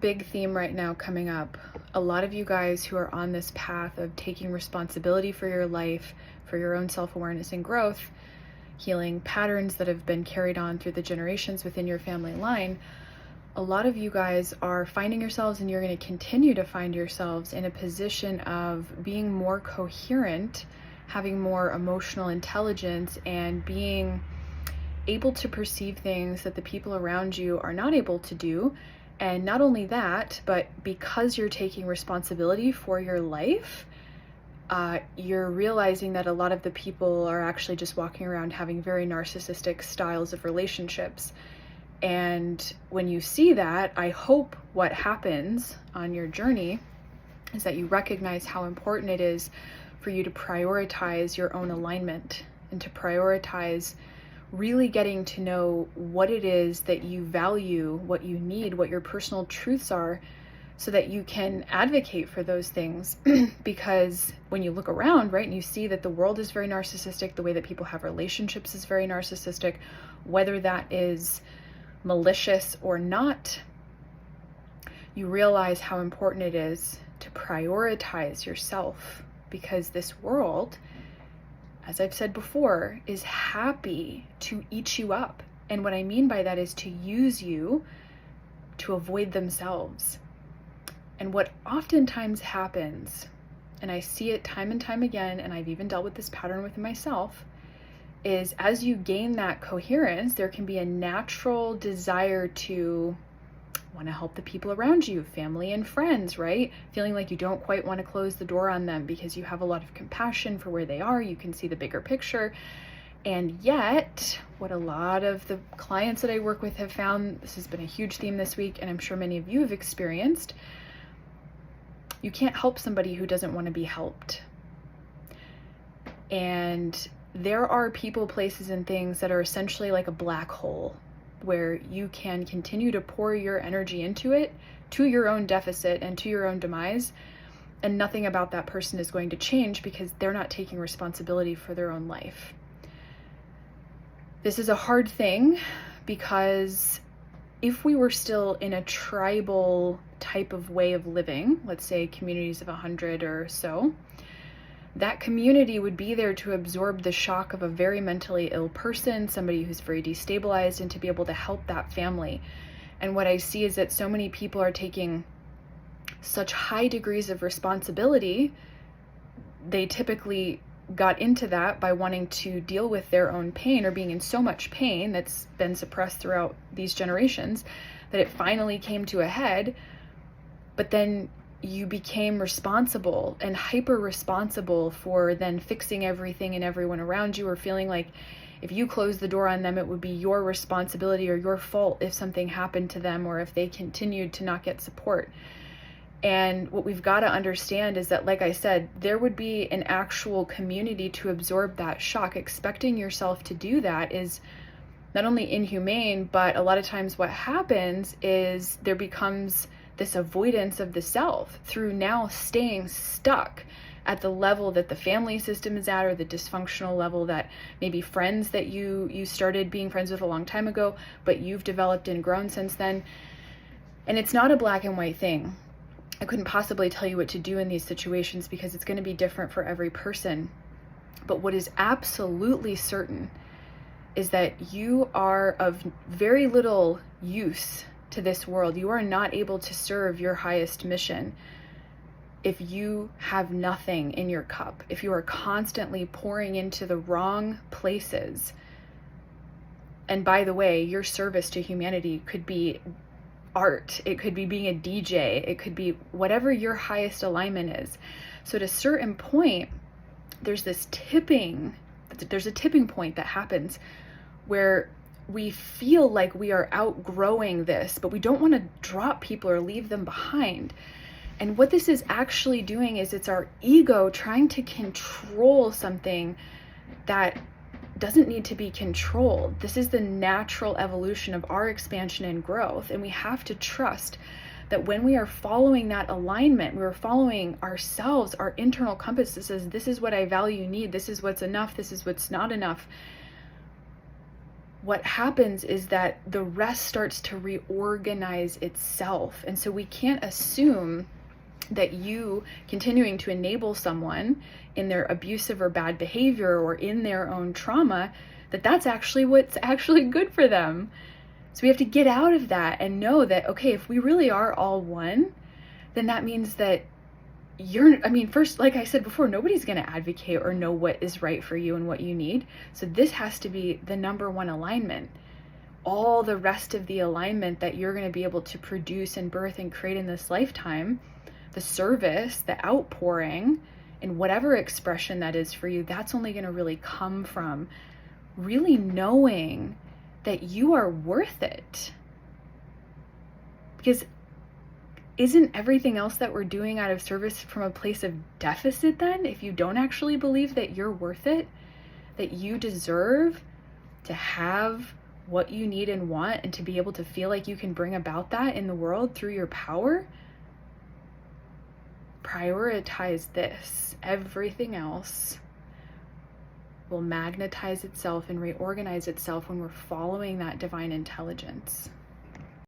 big theme right now coming up. A lot of you guys who are on this path of taking responsibility for your life, for your own self-awareness and growth, healing patterns that have been carried on through the generations within your family line, a lot of you guys are finding yourselves, and you're going to continue to find yourselves in a position of being more coherent, having more emotional intelligence, and being able to perceive things that the people around you are not able to do. And not only that, but because you're taking responsibility for your life, you're realizing that a lot of the people are actually just walking around having very narcissistic styles of relationships. And when you see that, I hope what happens on your journey is that you recognize how important it is for you to prioritize your own alignment and to prioritize really getting to know what it is that you value, what you need, what your personal truths are, so that you can advocate for those things. Because when you look around, right, and you see that the world is very narcissistic, the way that people have relationships is very narcissistic, whether that is malicious or not, you realize how important it is to prioritize yourself, because this world, as I've said before, is happy to eat you up. And what I mean by that is to use you to avoid themselves. And what oftentimes happens, and I see it time and time again, and I've even dealt with this pattern within myself, is as you gain that coherence, there can be a natural desire to want to help the people around you, family and friends, right? Feeling like you don't quite want to close the door on them because you have a lot of compassion for where they are. You can see the bigger picture. And yet, what a lot of the clients that I work with have found, this has been a huge theme this week, and I'm sure many of you have experienced, you can't help somebody who doesn't want to be helped. And there are people, places, and things that are essentially like a black hole, where you can continue to pour your energy into it to your own deficit and to your own demise, and nothing about that person is going to change because they're not taking responsibility for their own life. This is a hard thing, because if we were still in a tribal type of way of living, let's say communities of 100 or so, that community would be there to absorb the shock of a very mentally ill person, somebody who's very destabilized, and to be able to help that family. And what I see is that so many people are taking such high degrees of responsibility. They typically got into that by wanting to deal with their own pain, or being in so much pain that's been suppressed throughout these generations, that it finally came to a head. But then you became responsible and hyper responsible for then fixing everything and everyone around you, or feeling like if you closed the door on them, it would be your responsibility or your fault if something happened to them, or if they continued to not get support. And what we've got to understand is that, like I said, there would be an actual community to absorb that shock. Expecting yourself to do that is not only inhumane, but a lot of times what happens is there becomes this avoidance of the self through now staying stuck at the level that the family system is at, or the dysfunctional level that maybe friends that you started being friends with a long time ago, but you've developed and grown since then. And it's not a black and white thing. I couldn't possibly tell you what to do in these situations, because it's going to be different for every person. But what is absolutely certain is that you are of very little use to this world. You are not able to serve your highest mission if you have nothing in your cup, if you are constantly pouring into the wrong places. And by the way, your service to humanity could be art, it could be being a DJ, it could be whatever your highest alignment is. So at a certain point, there's a tipping point that happens where we feel like we are outgrowing this, but we don't want to drop people or leave them behind. And what this is actually doing is it's our ego trying to control something that doesn't need to be controlled. This is the natural evolution of our expansion and growth. And we have to trust that when we are following that alignment, we're following ourselves, our internal compass that says, this is what I value, need, this is what's enough, this is what's not enough. what happens is that the rest starts to reorganize itself. And so we can't assume that you continuing to enable someone in their abusive or bad behavior or in their own trauma, that that's actually what's actually good for them. So we have to get out of that and know that, okay, if we really are all one, then that means that first, like I said before, nobody's going to advocate or know what is right for you and what you need. So this has to be the number one alignment. All the rest of the alignment that you're going to be able to produce and birth and create in this lifetime, the service, the outpouring, in whatever expression that is for you, that's only going to really come from really knowing that you are worth it. Because isn't everything else that we're doing out of service from a place of deficit then? If you don't actually believe that you're worth it, that you deserve to have what you need and want, and to be able to feel like you can bring about that in the world through your power, prioritize this. Everything else will magnetize itself and reorganize itself when we're following that divine intelligence.